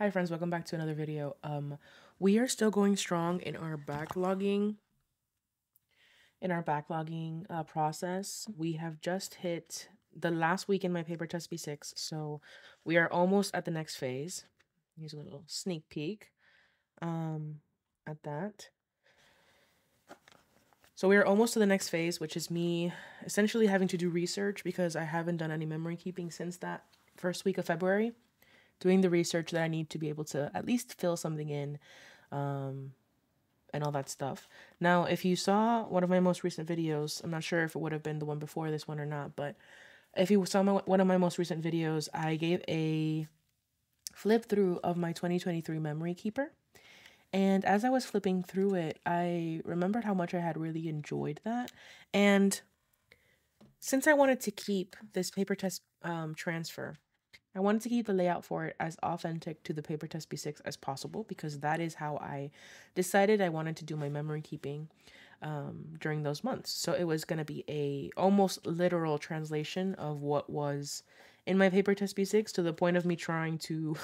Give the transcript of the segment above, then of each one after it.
Hi friends, welcome back to another video. We are still going strong in our backlogging process. We have just hit the last week in my paper test B6, so we are almost at the next phase. Here's a little sneak peek at that. So we are almost to the next phase, which is me essentially having to do research because I haven't done any memory keeping since that first week of February. Doing the research that I need to be able to at least fill something in, and all that stuff. Now, if you saw one of my most recent videos, I'm not sure if it would have been the one before this one or not, but if you saw one of my most recent videos, I gave a flip through of my 2023 memory keeper. And as I was flipping through it, I remembered how much I had really enjoyed that. And since I wanted to keep this paper test transfer, I wanted to keep the layout for it as authentic to the paper test B6 as possible because that is how I decided I wanted to do my memory keeping during those months. So it was going to be a almost literal translation of what was in my paper test B6 to the point of me trying to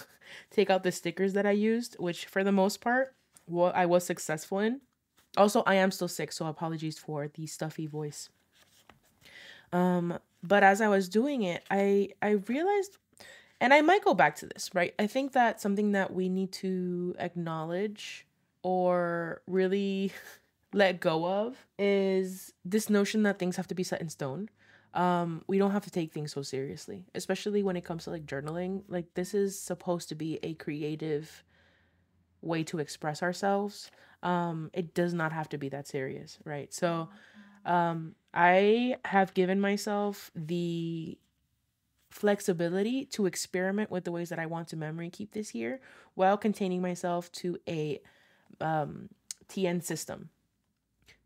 take out the stickers that I used, which for the most part, what I was successful in. Also, I am still sick, so apologies for the stuffy voice. But as I was doing it, I realized, and I might go back to this, right? I think that something that we need to acknowledge or really let go of is this notion that things have to be set in stone. We don't have to take things so seriously, especially when it comes to like journaling. Like this is supposed to be a creative way to express ourselves. It does not have to be that serious, right? So, I have given myself the flexibility to experiment with the ways that I want to memory keep this year while containing myself to a TN system.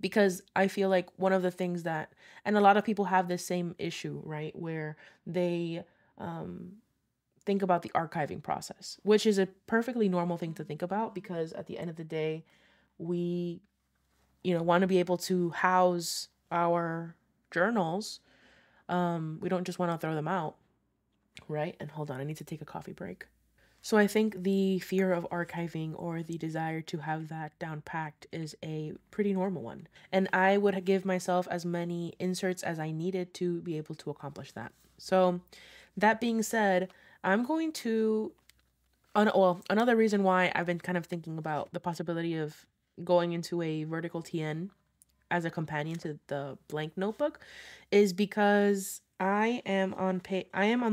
Because I feel like one of the things that, and a lot of people have this same issue, right, where they think about the archiving process, which is a perfectly normal thing to think about because at the end of the day, we, want to be able to house our journals. We don't just want to throw them out, right? And hold on, I need to take a coffee break. So I think the fear of archiving or the desire to have that down packed is a pretty normal one. And I would give myself as many inserts as I needed to be able to accomplish that. So that being said, I'm going to, another reason why I've been kind of thinking about the possibility of going into a vertical TN as a companion to the blank notebook is because I am on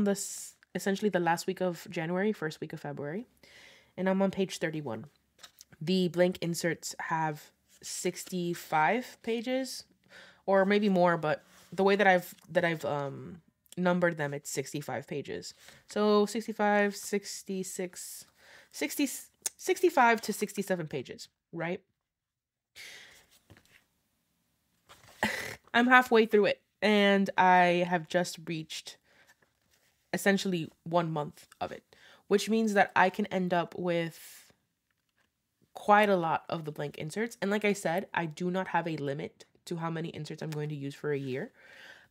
this essentially the last week of January, first week of February, and I'm on page 31. The blank inserts have 65 pages or maybe more, but the way that I've numbered them, it's 65 pages. So 65, 66, 60, 65 to 67 pages, right? I'm halfway through it and I have just reached essentially 1 month of it, which means that I can end up with quite a lot of the blank inserts. And like I said, I do not have a limit to how many inserts I'm going to use for a year.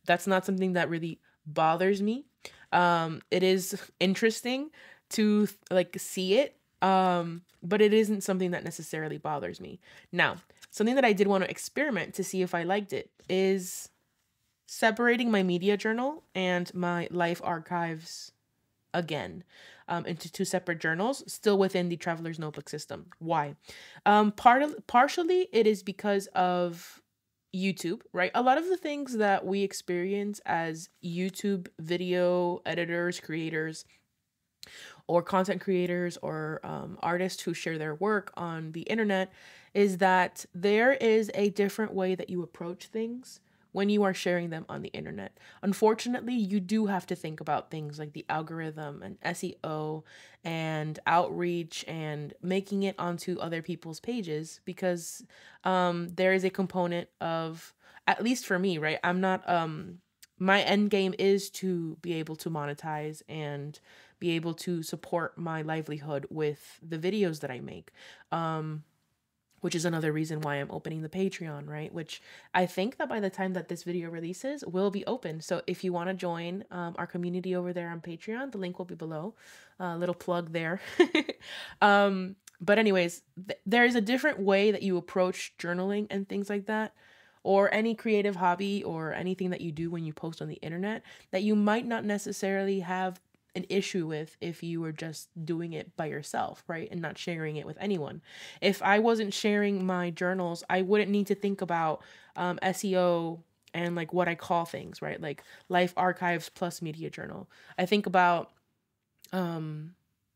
That's not something that really bothers me. It is interesting to like see it, but it isn't something that necessarily bothers me. Now, something that I did want to experiment to see if I liked it is separating my media journal and my life archives again into two separate journals, still within the Traveler's Notebook system. Why? Partially, it is because of YouTube, right? A lot of the things that we experience as YouTube video editors, creators, or content creators or artists who share their work on the internet is that there is a different way that you approach things when you are sharing them on the internet. Unfortunately, you do have to think about things like the algorithm and SEO and outreach and making it onto other people's pages because there is a component of, at least for me, right? I'm not, my end game is to be able to monetize and be able to support my livelihood with the videos that I make. which is another reason why I'm opening the Patreon, right? Which I think that by the time that this video releases will be open. So if you want to join our community over there on Patreon, the link will be below. Little plug there. But anyways, there is a different way that you approach journaling and things like that, or any creative hobby or anything that you do when you post on the internet that you might not necessarily have an issue with if you were just doing it by yourself, right? And not sharing it with anyone. If I wasn't sharing my journals, I wouldn't need to think about SEO and like what I call things, right? Like life archives plus media journal. I think about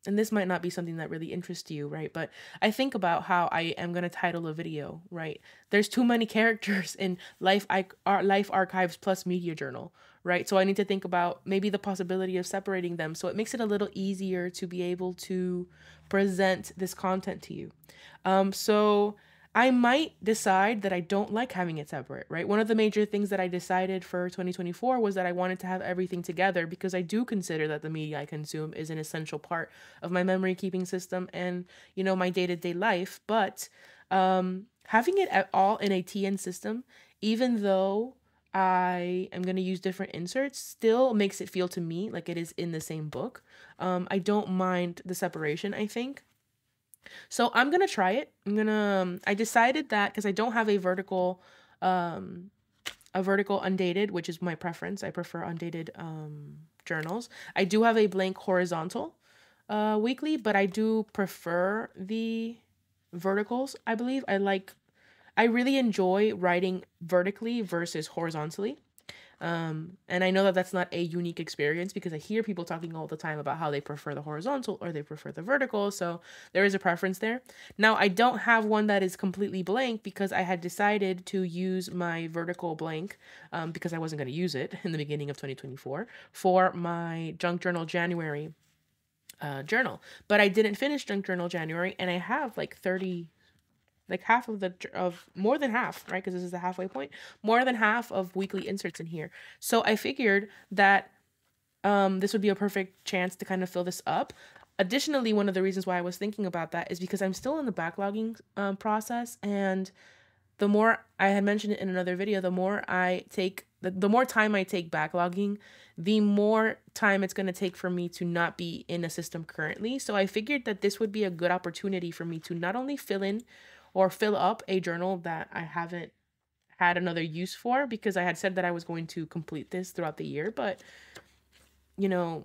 and this might not be something that really interests you, right? But I think about how I am going to title a video, right? There's too many characters in life archives plus media journal, right? So I need to think about maybe the possibility of separating them. So it makes it a little easier to be able to present this content to you. So I might decide that I don't like having it separate, right? One of the major things that I decided for 2024 was that I wanted to have everything together because I do consider that the media I consume is an essential part of my memory keeping system and, you know, my day-to-day life. But having it at all in a TN system, even though I am going to use different inserts, still makes it feel to me like it is in the same book. I don't mind the separation, I think. So I'm going to try it. I decided that because I don't have a vertical undated, which is my preference. I prefer undated journals. I do have a blank horizontal weekly, but I do prefer the verticals, I believe. I really enjoy writing vertically versus horizontally. And I know that that's not a unique experience because I hear people talking all the time about how they prefer the horizontal or they prefer the vertical. So there is a preference there. Now, I don't have one that is completely blank because I had decided to use my vertical blank because I wasn't going to use it in the beginning of 2024 for my Junk Journal January journal. But I didn't finish Junk Journal January and I have like 30, like half of more than half, right? Because this is the halfway point, more than half of weekly inserts in here. So I figured that this would be a perfect chance to kind of fill this up. Additionally, one of the reasons why I was thinking about that is because I'm still in the backlogging process, and the more I had mentioned it in another video, the more time I take backlogging, the more time it's going to take for me to not be in a system currently. So I figured that this would be a good opportunity for me to not only fill in or fill up a journal that I haven't had another use for, because I had said that I was going to complete this throughout the year, but you know,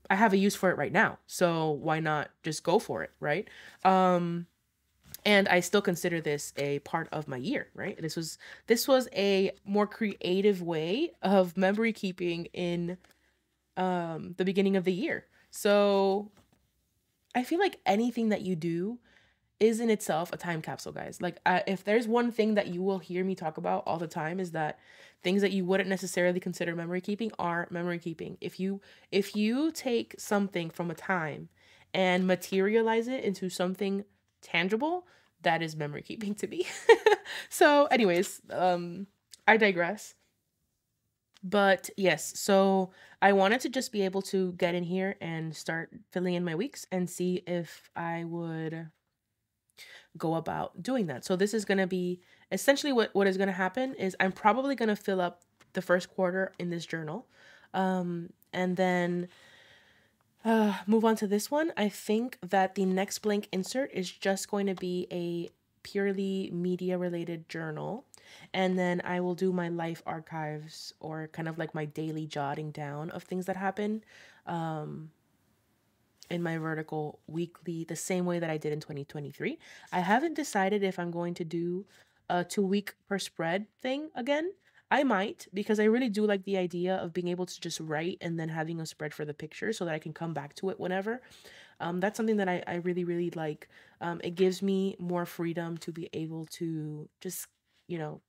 I have a use for it right now. So why not just go for it, right? And I still consider this a part of my year, right? This was a more creative way of memory keeping in the beginning of the year. So I feel like anything that you do is in itself a time capsule, guys. Like if there's one thing that you will hear me talk about all the time is that things that you wouldn't necessarily consider memory keeping are memory keeping. If you take something from a time and materialize it into something tangible, that is memory keeping to me. So anyways, I digress. But yes, so I wanted to just be able to get in here and start filling in my weeks and see if I would go about doing that. So this is going to be essentially what is going to happen is I'm probably going to fill up the first quarter in this journal, and then move on to this one. I think that the next blank insert is just going to be a purely media related journal, and then I will do my life archives or kind of like my daily jotting down of things that happen in my vertical weekly, the same way that I did in 2023. I haven't decided if I'm going to do a 2 week per spread thing again. I might, because I really do like the idea of being able to just write and then having a spread for the picture so that I can come back to it whenever. That's something that I really, really like. It gives me more freedom to be able to just, you know,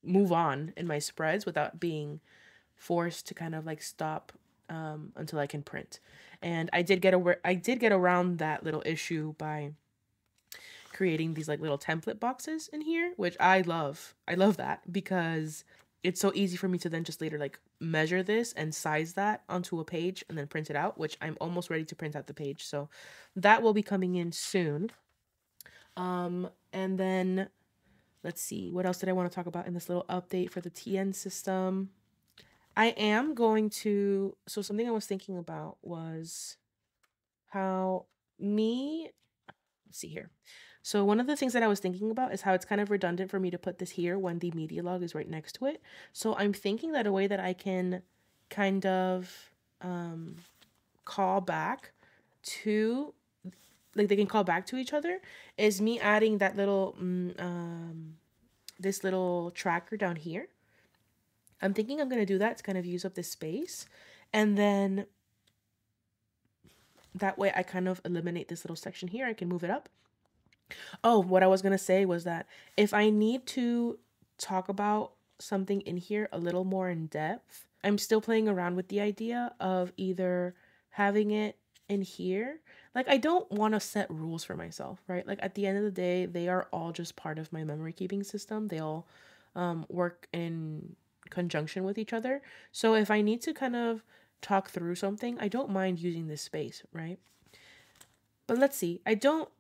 move on in my spreads without being forced to kind of like stop until I can print. And I did get around that little issue by creating these like little template boxes in here, which I love. I love that because it's so easy for me to then just later like measure this and size that onto a page and then print it out, which I'm almost ready to print out the page. So that will be coming in soon. And then let's see, what else did I want to talk about in this little update for the TN system? I am going to, so something I was thinking about was how me, let's see here. So one of the things that I was thinking about is how it's kind of redundant for me to put this here when the media log is right next to it. So I'm thinking that a way that I can kind of call back to, like they can call back to each other, is me adding that little this little tracker down here. I'm thinking I'm going to do that to kind of use up this space, and then that way I kind of eliminate this little section here. I can move it up. Oh, what I was going to say was that if I need to talk about something in here a little more in depth, I'm still playing around with the idea of either having it in here. Like, I don't want to set rules for myself, right? Like, at the end of the day, they are all just part of my memory keeping system. They all work in conjunction with each other. So if I need to kind of talk through something, I don't mind using this space, right? But let's see. I don't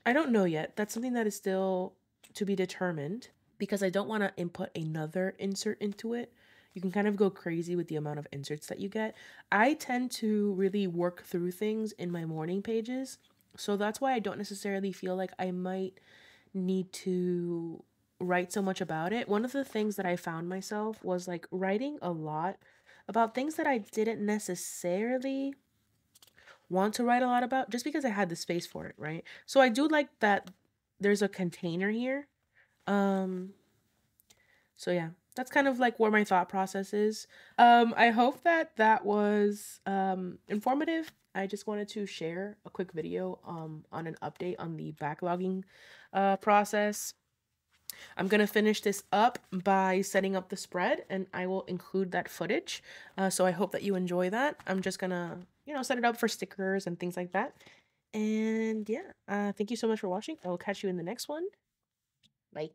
know yet. That's something that is still to be determined because I don't want to input another insert into it. You can kind of go crazy with the amount of inserts that you get. I tend to really work through things in my morning pages. So that's why I don't necessarily feel like I might need to write so much about it. One of the things that I found myself was like writing a lot about things that I didn't necessarily want to write a lot about just because I had the space for it, right? So I do like that there's a container here. Um so yeah, that's kind of like where my thought process is. I hope that that was informative. I just wanted to share a quick video on an update on the backlogging process. I'm gonna finish this up by setting up the spread, and I will include that footage. So I hope that you enjoy that. I'm just gonna, set it up for stickers and things like that. And yeah, thank you so much for watching. I will catch you in the next one. Bye.